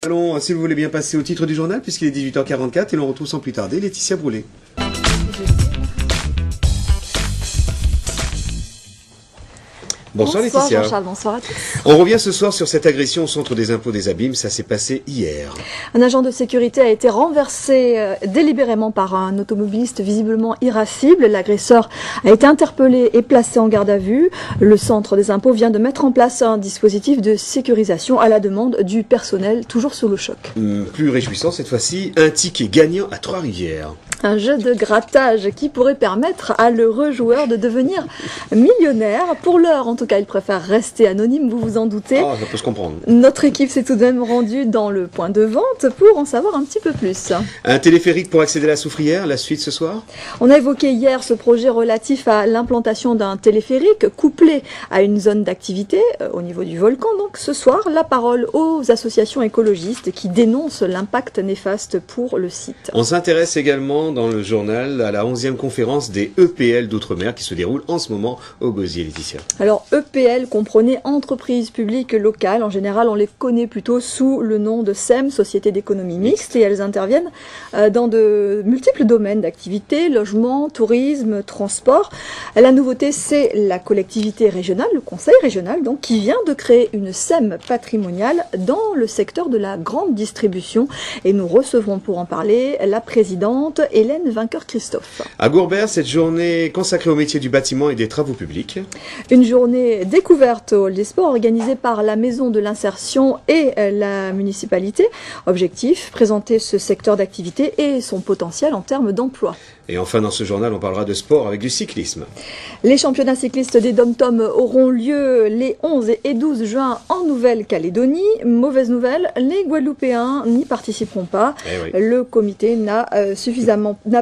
Allons, si vous voulez bien passer au titre du journal, puisqu'il est 18h44 et l'on retrouve sans plus tarder Laetitia Brûlé. Bonsoir Laetitia. Jean-Charles, bonsoir à tous. On revient ce soir sur cette agression au centre des impôts des Abîmes, ça s'est passé hier. Un agent de sécurité a été renversé délibérément par un automobiliste visiblement irascible. L'agresseur a été interpellé et placé en garde à vue. Le centre des impôts vient de mettre en place un dispositif de sécurisation à la demande du personnel, toujours sous le choc. Plus réjouissant cette fois-ci, un ticket gagnant à Trois-Rivières. Un jeu de grattage qui pourrait permettre à l'heureux joueur de devenir millionnaire. Pour l'heure, en tout cas, il préfère rester anonyme, vous vous en doutez. Ah, ça peut se comprendre. Notre équipe s'est tout de même rendue dans le point de vente pour en savoir un petit peu plus. Un téléphérique pour accéder à la Soufrière, la suite ce soir? On a évoqué hier ce projet relatif à l'implantation d'un téléphérique couplé à une zone d'activité au niveau du volcan. Donc ce soir, la parole aux associations écologistes qui dénoncent l'impact néfaste pour le site. On s'intéresse également dans le journal à la 11e conférence des EPL d'Outre-mer qui se déroule en ce moment au Gosier, Laetitia. Alors EPL comprenait entreprises publiques locales. En général, on les connaît plutôt sous le nom de SEM, Société d'économie mixte, et elles interviennent dans de multiples domaines d'activité, logement, tourisme, transport. La nouveauté, c'est la collectivité régionale, le conseil régional, donc, qui vient de créer une SEM patrimoniale dans le secteur de la grande distribution. Et nous recevrons pour en parler la présidente Hélène Vainqueur-Christophe. À Gourbert, cette journée consacrée au métier du bâtiment et des travaux publics. Une journée découverte au Hall des Sports organisée par la Maison de l'Insertion et la municipalité. Objectif, présenter ce secteur d'activité et son potentiel en termes d'emploi. Et enfin, dans ce journal, on parlera de sport avec du cyclisme. Les championnats cyclistes des Dom-Tom auront lieu les 11 et 12 juin en Nouvelle-Calédonie. Mauvaise nouvelle, les Guadeloupéens n'y participeront pas. Eh oui. Le comité n'a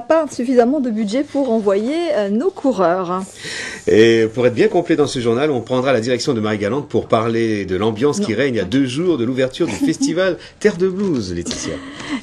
pas suffisamment de budget pour envoyer nos coureurs. Et pour être bien complet dans ce journal, on prendra la direction de Marie Galante pour parler de l'ambiance qui règne à 2 jours de l'ouverture du festival Terre de Blues, Laetitia.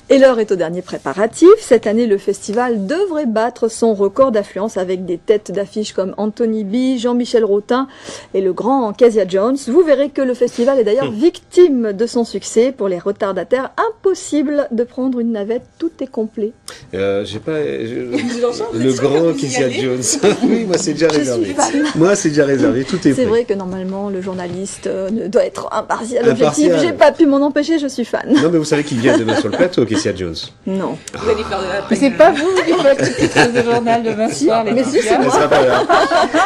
Et l'heure est au dernier préparatif. Cette année, le festival devrait battre son record d'affluence avec des têtes d'affiche comme Anthony B, Jean-Michel Rotin et le grand Kezia Jones. Vous verrez que le festival est d'ailleurs victime de son succès. Pour les retardataires, impossible de prendre une navette, tout est complet. J'ai pas le grand Kezia Jones. Oui, moi c'est déjà réservé. Moi c'est déjà réservé, tout est prêt. C'est vrai que normalement le journaliste doit être impartial, objectif. J'ai pas pu m'en empêcher, je suis fan. Non mais vous savez qu'il vient demain sur le plateau, Kezia Jones. Non. Vous allez faire de la Mais c'est pas vous qui faites le titre de journal demain soir. Mais si, c'est moi.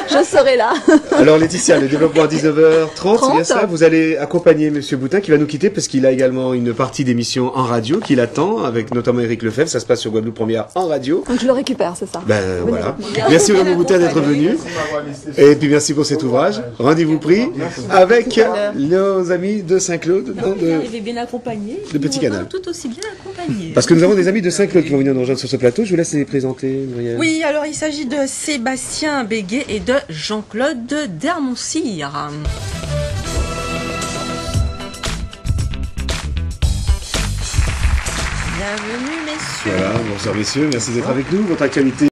Je serai là. Alors Laetitia, le développement à 19h30, c'est bien ça. Vous allez accompagner Monsieur Boutin qui va nous quitter parce qu'il a également une partie d'émission en radio qui l'attend avec notamment Éric Lefebvre. Ça se passe sur Guadeloupe Première en radio. Donc je le récupère, c'est ça. Ben voilà. Merci Raymond Boutin d'être venu. Et puis merci pour cet ouvrage. Rendez-vous pris avec nos amis de Saint-Claude. Arrivé bien accompagné. Le Petit Canal. Tout aussi bien accompagné. Parce que nous avons des amis de Saint-Claude qui vont venir nous rejoindre sur ce plateau. Je vous laisse les présenter, Muriel. Oui, alors il s'agit de Sébastien Béguet et de Jean-Claude Dermoncire. Bienvenue, messieurs. Voilà, bonsoir messieurs, merci d'être avec nous. Votre actualité